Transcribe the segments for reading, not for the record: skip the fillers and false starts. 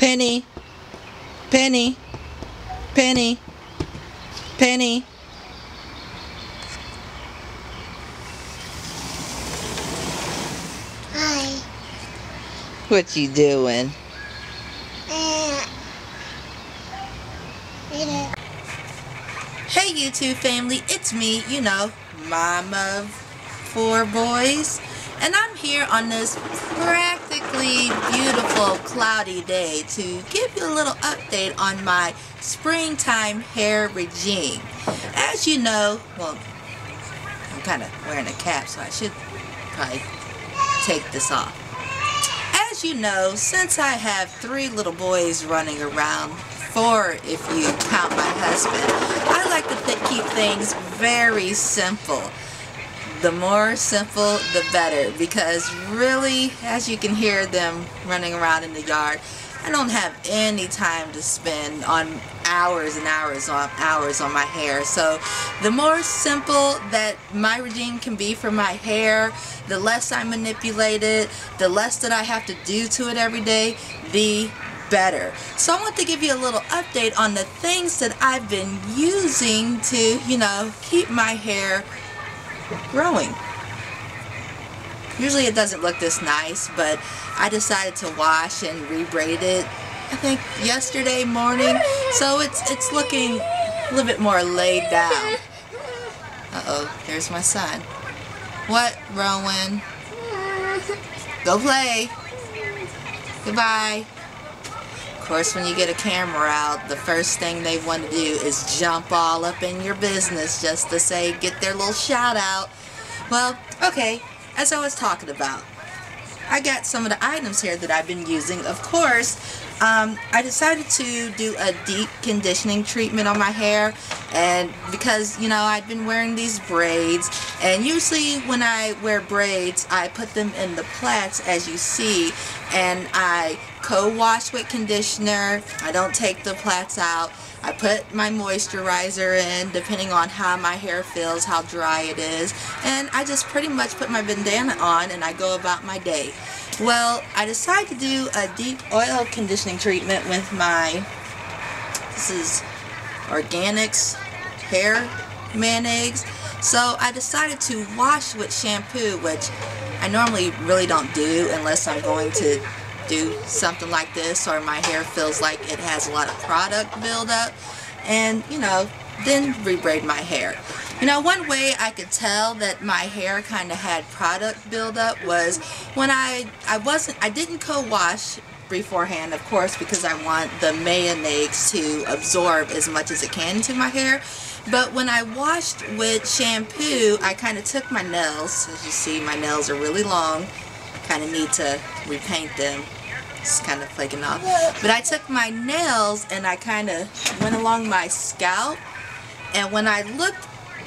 Penny, Penny, Penny, Penny. Hi. What you doing? Hey YouTube family, it's me, you know, mom of 4 boys, and I'm here on this practically beautiful cloudy day to give you a little update on my springtime hair regime. As you know, well, I'm kind of wearing a cap, so I should probably take this off. As you know, since I have 3 little boys running around, 4 if you count my husband, I like to keep things very simple. The more simple, the better, because really, as you can hear them running around in the yard, I don't have any time to spend on hours and hours on my hair. So the more simple that my regime can be for my hair, the less I manipulate it, the less that I have to do to it every day, the better. So I want to give you a little update on the things that I've been using to, you know, keep my hair growing. Usually it doesn't look this nice, but I decided to wash and rebraid it, I think yesterday morning, so it's looking a little bit more laid down. Uh-oh, there's my son. What, Rowan? Go play. Goodbye. Of course, when you get a camera out, the first thing they want to do is jump all up in your business just to say, get their little shout out. Well, okay, as I was talking about, I got some of the items here that I've been using. Of course, I decided to do a deep conditioning treatment on my hair, and because, you know, I'd been wearing these braids, and usually when I wear braids, I put them in the plaits as you see, and I co-wash with conditioner. I don't take the plaits out. I put my moisturizer in depending on how my hair feels, how dry it is, and I just pretty much put my bandana on and I go about my day. Well, I decided to do a deep oil conditioning treatment with my, this is Organics hair mayonnaise. So I decided to wash with shampoo, which I normally really don't do unless I'm going to do something like this or my hair feels like it has a lot of product buildup, and, you know, then rebraid my hair. You know, one way I could tell that my hair kind of had product buildup was when I didn't co-wash beforehand, of course, because I want the mayonnaise to absorb as much as it can into my hair. But when I washed with shampoo, I kind of took my nails. As you see, my nails are really long. Kind of need to repaint them. It's kind of flaking off. But I took my nails and I kind of went along my scalp. And when I looked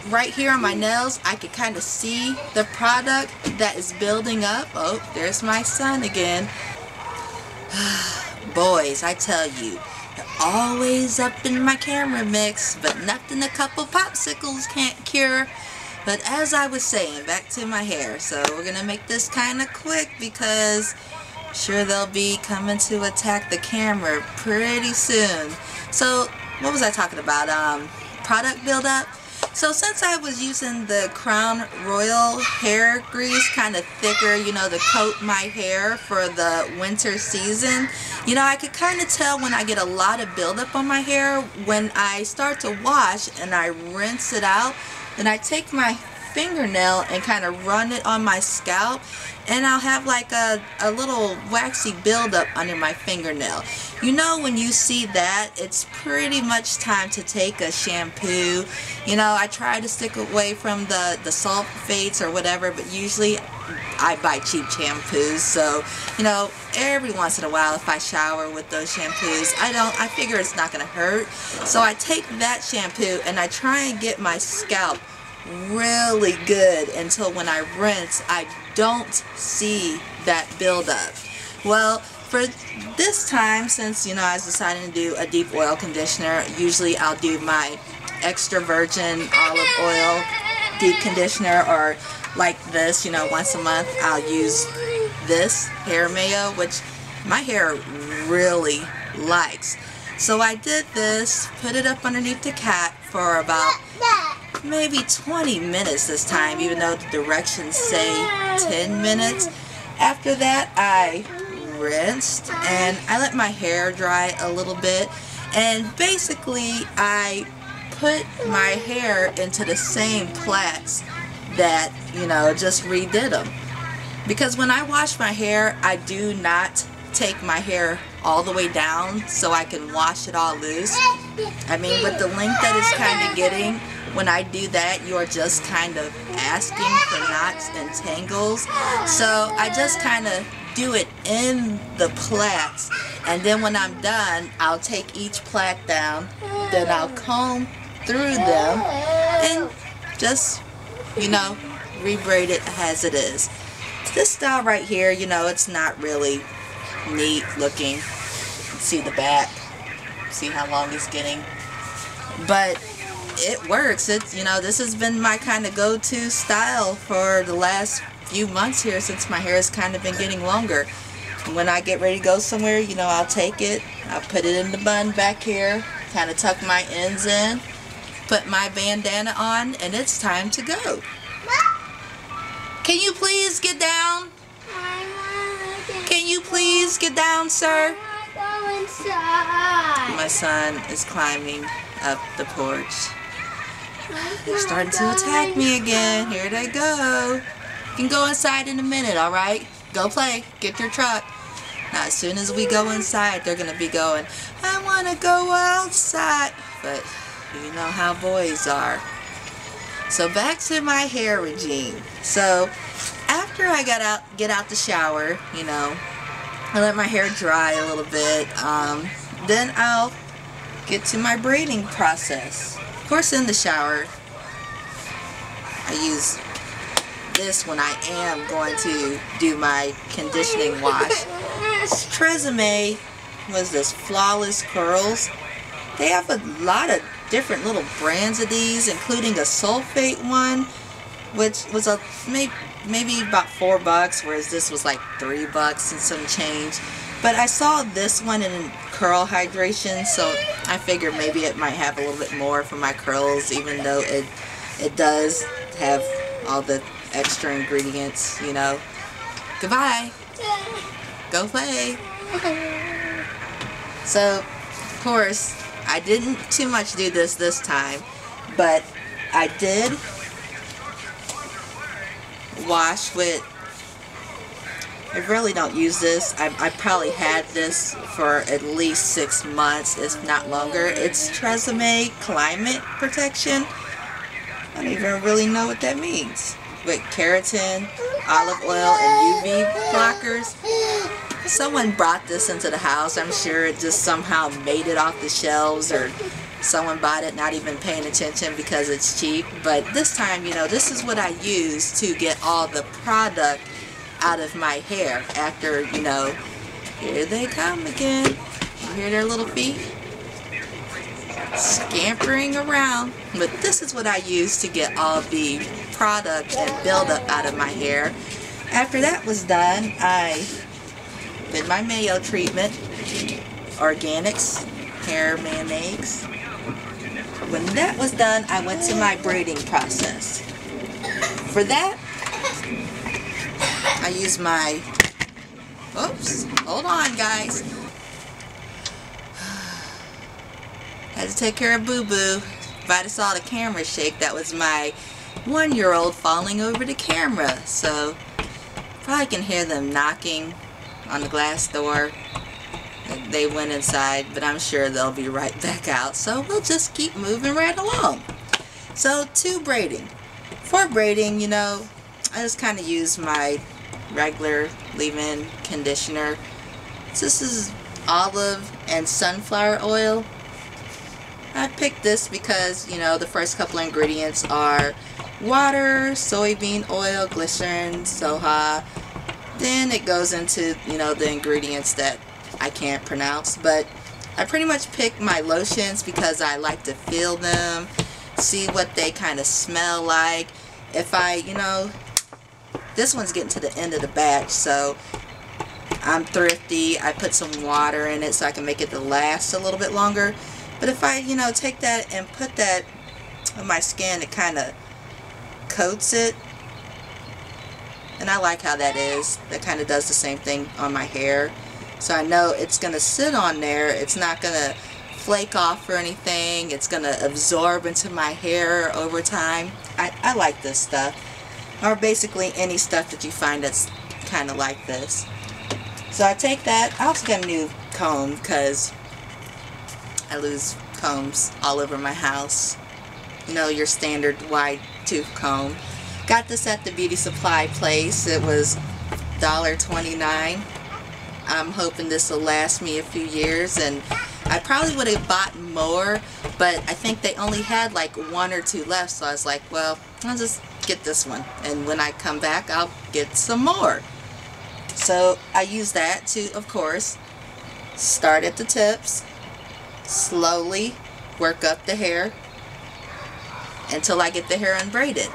right here on my nails, I could kind of see the product that is building up. Oh, there's my son again. Boys, I tell you, they're always up in my camera mix, but nothing a couple popsicles can't cure. But as I was saying, back to my hair. So we're going to make this kind of quick because I'm sure they'll be coming to attack the camera pretty soon. So what was I talking about? Product buildup. So since I was using the Crown Royal hair grease, kind of thicker, you know, to coat my hair for the winter season, you know, I could kind of tell when I get a lot of buildup on my hair. When I start to wash and I rinse it out, then I take my fingernail and kind of run it on my scalp, and I'll have like a little waxy buildup under my fingernail. You know, when you see that, it's pretty much time to take a shampoo. You know, I try to stick away from the sulfates or whatever, but usually I buy cheap shampoos. So, you know, every once in a while if I shower with those shampoos, I figure it's not going to hurt. So I take that shampoo and I try and get my scalp really good until when I rinse, I don't see that buildup. Well, for this time, since, you know, I was deciding to do a deep oil conditioner, usually I'll do my extra virgin olive oil deep conditioner, or like this, you know, once a month I'll use this hair mayo, which my hair really likes. So I did this, put it up underneath the cat for about maybe 20 minutes this time, even though the directions say 10 minutes. After that, I rinsed and I let my hair dry a little bit, and basically I put my hair into the same plaits that, you know, just redid them. Because when I wash my hair, I do not take my hair all the way down so I can wash it all loose. I mean, with the length that it's kind of getting, when I do that, you are just kind of asking for knots and tangles. So I just kind of do it in the plaits, and then when I'm done, I'll take each plait down, then I'll comb through them and just, you know, rebraid it as it is. This style right here, you know, it's not really neat looking. See the back, see how long it's getting, but it works. It's, you know, this has been my kind of go-to style for the last few months here since my hair has kind of been getting longer. And when I get ready to go somewhere, you know, I'll take it, I'll put it in the bun back here, kind of tuck my ends in, put my bandana on, and it's time to go. Can you please get down? Can you please get down, sir? My son is climbing up the porch. They're starting to attack me again. Here they go. You can go inside in a minute, alright? Go play. Get your truck. Now, as soon as we go inside, they're going to be going, I want to go outside. But you know how boys are. So back to my hair regime. So after I get out the shower, you know, I let my hair dry a little bit. Then I'll get to my braiding process. Of course, in the shower, I use this when I am going to do my conditioning wash. Tresemme was this Flawless Curls. They have a lot of different little brands of these, including a sulfate one, which was a maybe about $4, whereas this was like $3 and some change. But I saw this one in curl hydration, so I figured maybe it might have a little bit more for my curls, even though it does have all the extra ingredients, you know. Goodbye. Go play. So, of course, I didn't too much do this time, but I did wash with, I really don't use this. I probably had this for at least 6 months, if not longer. It's Tresemme Climate Protection. I don't even really know what that means. With keratin, olive oil, and UV blockers. Someone brought this into the house. I'm sure it just somehow made it off the shelves, or someone bought it not even paying attention because it's cheap. But this time, you know, this is what I use to get all the product out of my hair after, you know, here they come again. You hear their little feet scampering around. But this is what I use to get all the product and buildup out of my hair. After that was done, I did my mayo treatment, organics, hair mayonnaise. When that was done, I went to my braiding process. For that, I use my, oops, hold on guys. Had to take care of Boo Boo. If I saw the camera shake, that was my 1-year-old falling over the camera. So, probably can hear them knocking on the glass door. They went inside, but I'm sure they'll be right back out. So, we'll just keep moving right along. So, to braiding. For braiding, you know, I just kind of use my regular leave-in conditioner. This is olive and sunflower oil. I picked this because, you know, the first couple of ingredients are water, soybean oil, glycerin, soha. Then it goes into, you know, the ingredients that I can't pronounce. But I pretty much pick my lotions because I like to feel them, see what they kind of smell like. If I, you know, this one's getting to the end of the batch, so I'm thrifty. I put some water in it so I can make it to last a little bit longer. But if I, you know, take that and put that on my skin, it kind of coats it. And I like how that is. That kind of does the same thing on my hair. So I know it's going to sit on there. It's not going to flake off or anything. It's going to absorb into my hair over time. I like this stuff. Or basically any stuff that you find that's kind of like this. So I take that. I also got a new comb because I lose combs all over my house. You know, your standard wide tooth comb. Got this at the beauty supply place. It was $1.29. I'm hoping this will last me a few years, and I probably would have bought more, but I think they only had like 1 or 2 left, so I was like, well, I'll just get this one, and when I come back I'll get some more. So I use that to, of course, start at the tips, slowly work up the hair until I get the hair unbraided.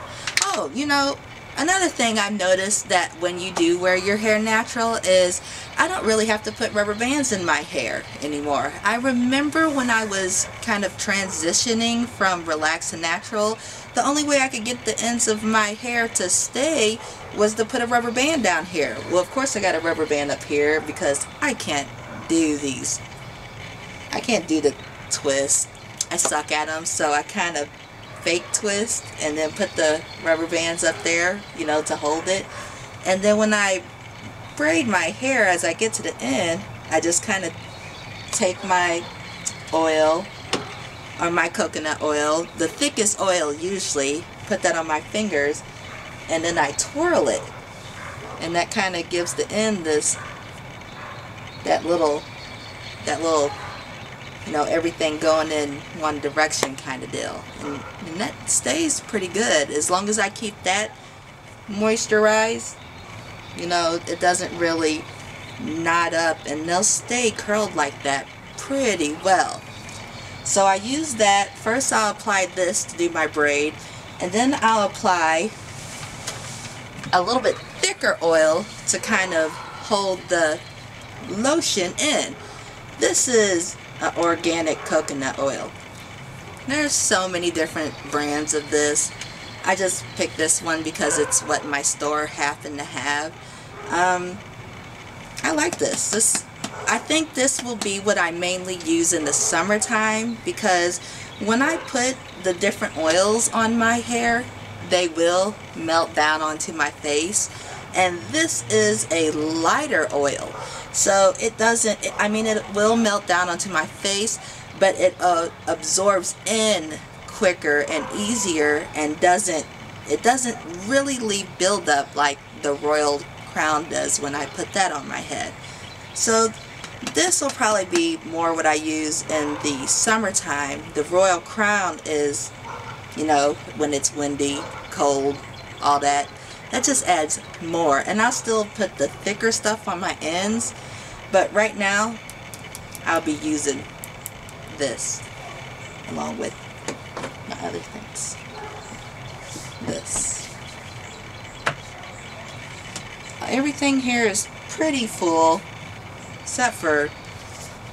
Oh, you know, another thing I've noticed that when you do wear your hair natural is I don't really have to put rubber bands in my hair anymore. I remember when I was kind of transitioning from relaxed to natural, the only way I could get the ends of my hair to stay was to put a rubber band down here. Well, of course I got a rubber band up here because I can't do these. I can't do the twist. I suck at them, so I kind of fake twist and then put the rubber bands up there, you know, to hold it. And then when I braid my hair, as I get to the end, I just kind of take my oil, or my coconut oil, the thickest oil usually, put that on my fingers, and then I twirl it, and that kind of gives the end this, that little, you know, everything going in one direction kind of deal. And that stays pretty good as long as I keep that moisturized. You know, it doesn't really knot up, and they'll stay curled like that pretty well. So I use that. First I'll apply this to do my braid, and then I'll apply a little bit thicker oil to kind of hold the lotion in. This is organic coconut oil. There's so many different brands of this. I just picked this one because it's what my store happened to have. I like this. I think this will be what I mainly use in the summertime, because when I put the different oils on my hair, they will melt down onto my face. And this is a lighter oil, so it doesn't, I mean, it will melt down onto my face, but it absorbs in quicker and easier, and it doesn't really leave buildup like the Royal Crown does when I put that on my head. So this will probably be more what I use in the summertime. The Royal Crown is, you know, when it's windy, cold, all that. That just adds more. And I'll still put the thicker stuff on my ends, but right now I'll be using this along with my other things. This. Everything here is pretty full except for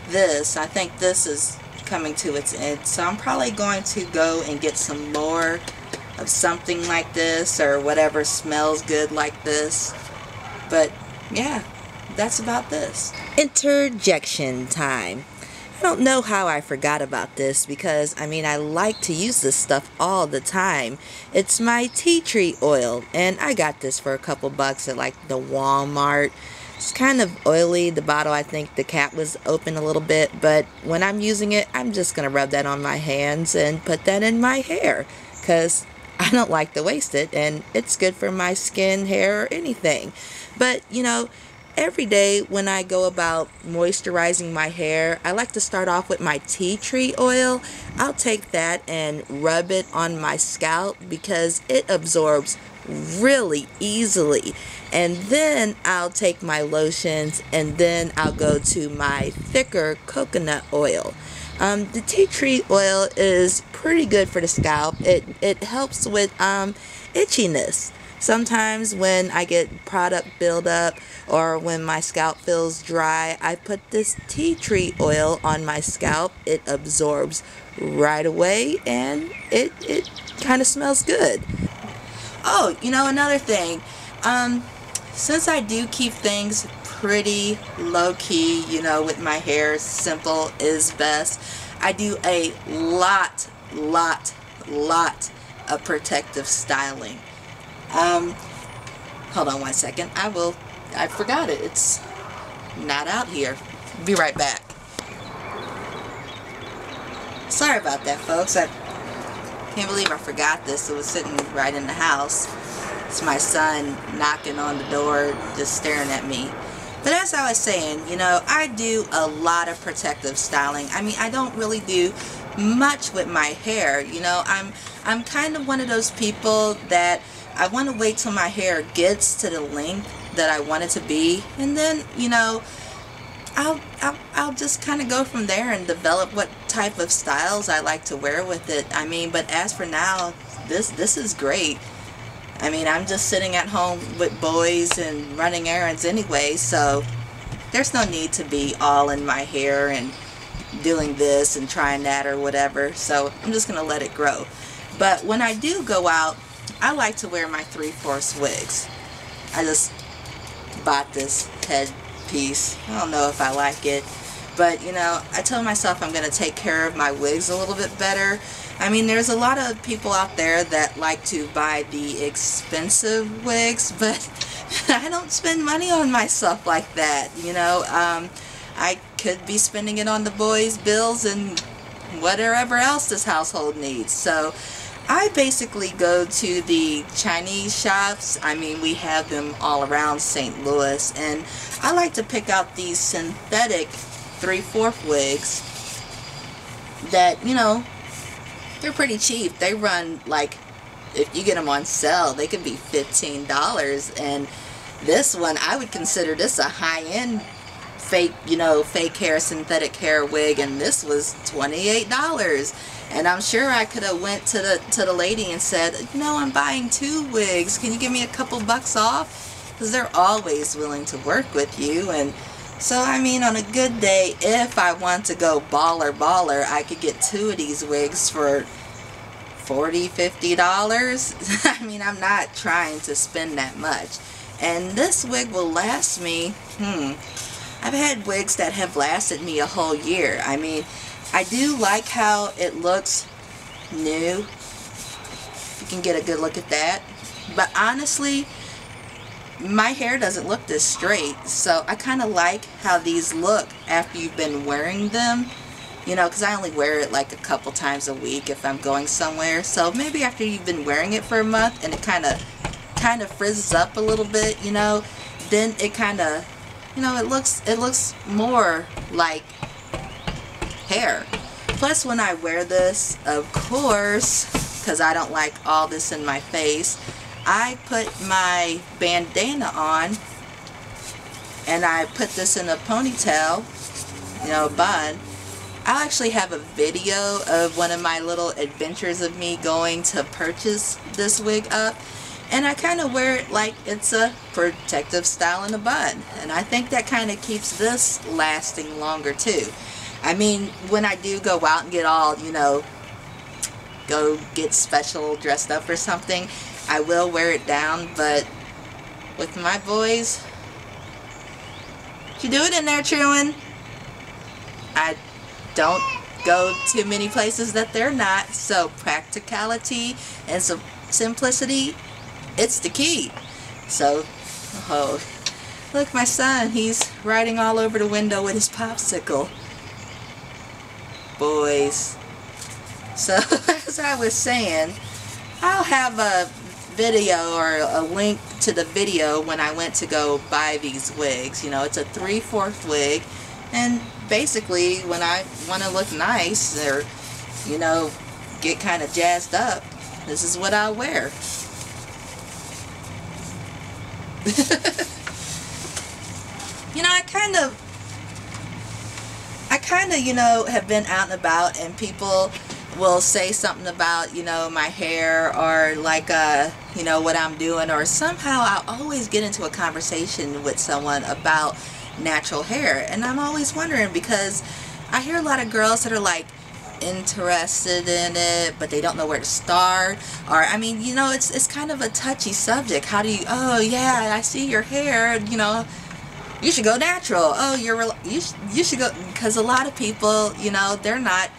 this. I think this is coming to its end, so I'm probably going to go and get some more of something like this, or whatever smells good like this. But yeah, that's about this. Interjection time. I don't know how I forgot about this, because I mean, I like to use this stuff all the time. It's my tea tree oil, and I got this for a couple bucks at like the Walmart. It's kind of oily. The bottle, I think the cap was open a little bit, but when I'm using it, I'm just gonna rub that on my hands and put that in my hair, because I don't like to waste it, and it's good for my skin, hair, or anything. But you know, every day when I go about moisturizing my hair, I like to start off with my tea tree oil. I'll take that and rub it on my scalp because it absorbs really easily. And then I'll take my lotions, and then I'll go to my thicker coconut oil. The tea tree oil is pretty good for the scalp. It helps with itchiness. Sometimes when I get product buildup or when my scalp feels dry, I put this tea tree oil on my scalp. It absorbs right away and it kind of smells good. Oh, you know, another thing, since I do keep things pretty low-key, you know, with my hair, simple is best, I do a lot of protective styling. Hold on one second. I forgot it. It's not out here. Be right back. Sorry about that, folks. I can't believe I forgot this. It was sitting right in the house. It's my son knocking on the door, just staring at me. But as I was saying, you know, I do a lot of protective styling. I mean, I don't really do much with my hair. You know, I'm kind of one of those people that I want to wait till my hair gets to the length that I want it to be, and then, you know, I'll just kind of go from there and develop what type of styles I like to wear with it. I mean, but as for now, this is great. I mean, I'm just sitting at home with boys and running errands anyway, so there's no need to be all in my hair and doing this and trying that or whatever. So I'm just gonna let it grow. But when I do go out, I like to wear my 3/4 wigs. I just bought this headpiece. I don't know if I like it, but you know, I told myself I'm going to take care of my wigs a little bit better. I mean, there's a lot of people out there that like to buy the expensive wigs, but I don't spend money on myself like that, you know. I could be spending it on the boys' bills and whatever else this household needs. So I basically go to the Chinese shops. I mean, we have them all around St. Louis, and I like to pick out these synthetic 3/4 wigs that, you know, they're pretty cheap. They run, like, if you get them on sale, they could be $15, and this one, I would consider this a high-end fake, you know, fake hair, synthetic hair wig, and this was $28. And I'm sure I could have went to the lady and said, you know, I'm buying 2 wigs. Can you give me a couple bucks off? Because they're always willing to work with you. And so, I mean, on a good day, if I want to go baller, I could get 2 of these wigs for $40, $50. I mean, I'm not trying to spend that much. And this wig will last me, I've had wigs that have lasted me a whole year. I mean, I do like how it looks new. You can get a good look at that. But honestly, my hair doesn't look this straight. So I kind of like how these look after you've been wearing them. You know, because I only wear it like a couple times a week if I'm going somewhere. So maybe after you've been wearing it for a month and it kind of frizzes up a little bit, you know, then it kind of, you know, it looks more like hair. Plus, when I wear this, of course, because I don't like all this in my face, I put my bandana on and I put this in a ponytail, you know, bun. I'll actually have a video of one of my little adventures of me going to purchase this wig up, and I kind of wear it like it's a protective style in a bun, and I think that kind of keeps this lasting longer too. I mean, when I do go out and get all, you know, go get special dressed up or something, I will wear it down, but with my boys, you do it in there, Truman. I don't go to many places that they're not, so practicality and some simplicity, it's the key. So, oh, look, my son, he's riding all over the window with his popsicle. Boys. So, as I was saying, I'll have a video or a link to the video when I went to go buy these wigs. You know, it's a 3/4 wig, and basically when I want to look nice or, you know, get kind of jazzed up, this is what I'll wear. You know, I kind of, you know, have been out and about, and people will say something about, you know, my hair, or like, you know, what I'm doing, or somehow I'll always get into a conversation with someone about natural hair. And I'm always wondering, because I hear a lot of girls that are like interested in it, but they don't know where to start. Or, I mean, you know, it's kind of a touchy subject. How do you, oh yeah, I see your hair, you know, you should go natural. Oh, you should go, because a lot of people, you know, they're not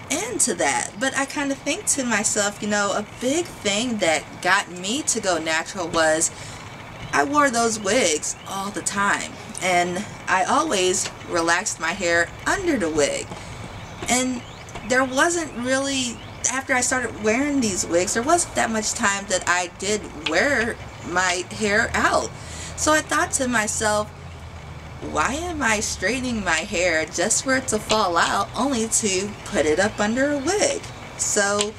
into that. But I kind of think to myself, you know, a big thing that got me to go natural was I wore those wigs all the time, and I always relaxed my hair under the wig. And there wasn't really, after I started wearing these wigs, there wasn't that much time that I did wear my hair out. So I thought to myself, why am I straightening my hair just for it to fall out, only to put it up under a wig? So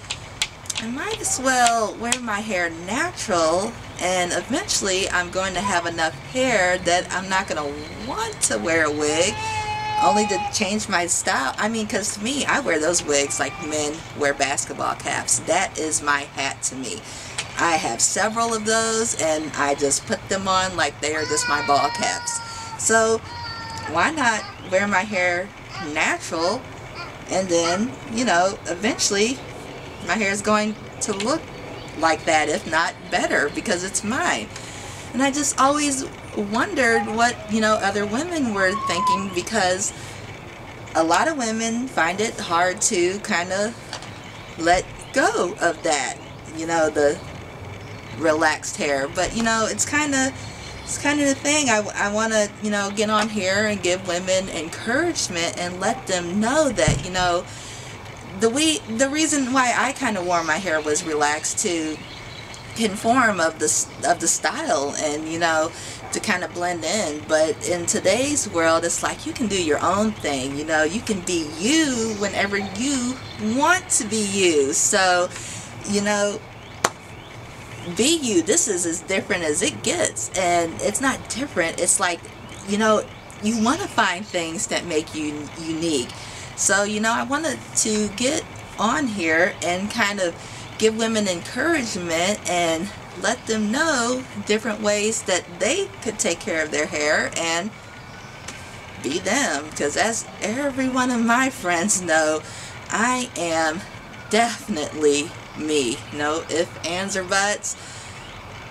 I might as well wear my hair natural, and eventually I'm going to have enough hair that I'm not going to want to wear a wig, only to change my style. I mean, because to me, I wear those wigs like men wear basketball caps. That is my hat to me. I have several of those, and I just put them on like they are just my ball caps. So why not wear my hair natural, and then, you know, eventually my hair is going to look like that, if not better, because it's mine. And I just always wondered what, you know, other women were thinking, because a lot of women find it hard to kind of let go of that, you know, the relaxed hair. But, you know, it's kind of the thing. I want to, you know, get on here and give women encouragement and let them know that, you know, the reason why I kind of wore my hair was relaxed to conform of the style, and, you know, to kind of blend in. But in today's world, it's like you can do your own thing. You know, you can be you whenever you want to be you. So, you know, be you. This is as different as it gets, and it's not different. It's like, you know, you want to find things that make you unique. So, you know, I wanted to get on here and kind of give women encouragement and let them know different ways that they could take care of their hair and be them. Because as every one of my friends know, I am definitely me. No ifs, ands, or buts.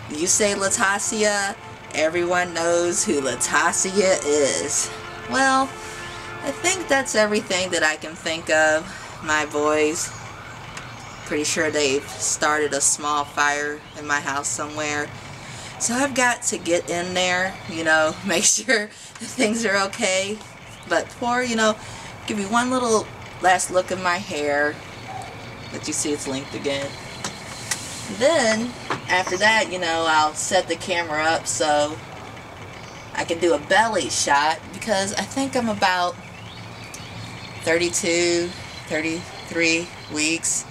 You say Latasia, everyone knows who Latasia is. Well, I think that's everything that I can think of, my boys. Pretty sure they've started a small fire in my house somewhere. So I've got to get in there, you know, make sure things are okay. But before, you know, give you one little last look at my hair. But you see it's linked again. Then, after that, you know, I'll set the camera up so I can do a belly shot, because I think I'm about 32, 33 weeks.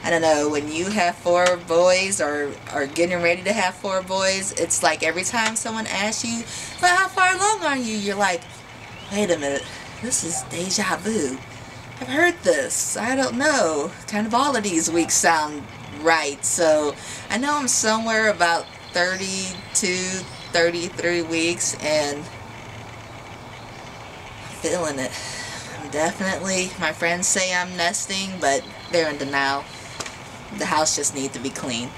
I don't know, when you have 4 boys, or are getting ready to have 4 boys, it's like every time someone asks you, well, how far along are you? You're like, wait a minute, this is deja vu. I've heard this. I don't know. Kind of all of these weeks sound right. So I know I'm somewhere about 32, 33 weeks, and I'm feeling it. I'm definitely, my friends say I'm nesting, but they're in denial. The house just needs to be clean.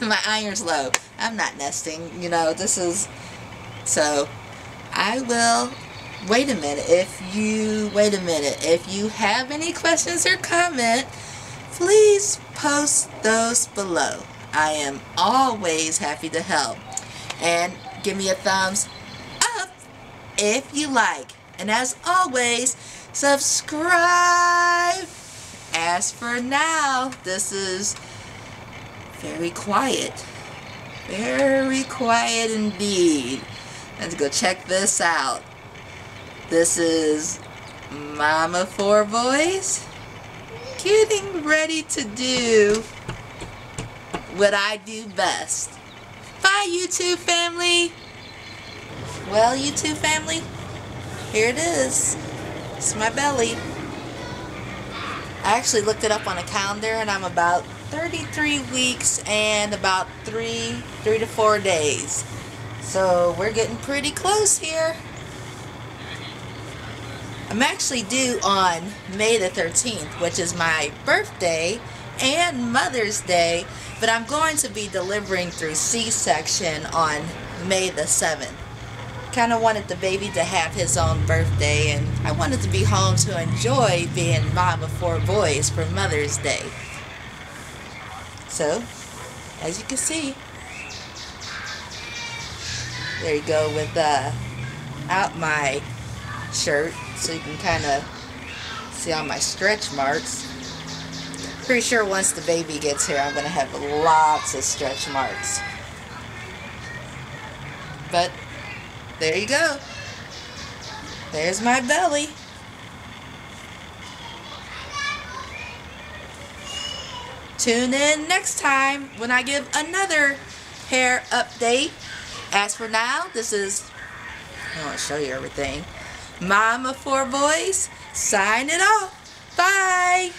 My iron's low. I'm not nesting. You know, this is, so I will. Wait a minute, if you have any questions or comment, please post those below. I am always happy to help. And give me a thumbs up if you like. And as always, subscribe. As for now, this is very quiet. Very quiet indeed. Let's go check this out. This is momof4boys getting ready to do what I do best. Bye, YouTube family. Well, YouTube family, here it is. It's my belly. I actually looked it up on a calendar, and I'm about 33 weeks and about 3 to 4 days. So we're getting pretty close here. I'm actually due on May the 13th, which is my birthday and Mother's Day, but I'm going to be delivering through C-section on May the 7th. Kind of wanted the baby to have his own birthday, and I wanted to be home to enjoy being mom of 4 boys for Mother's Day. So, as you can see, there you go with out my shirt, so you can kind of see all my stretch marks. Pretty sure once the baby gets here, I'm going to have lots of stretch marks. But there you go. There's my belly. Tune in next time when I give another hair update. As for now, this is, I want to show you everything. Mom of 4 boys, signing off. Bye.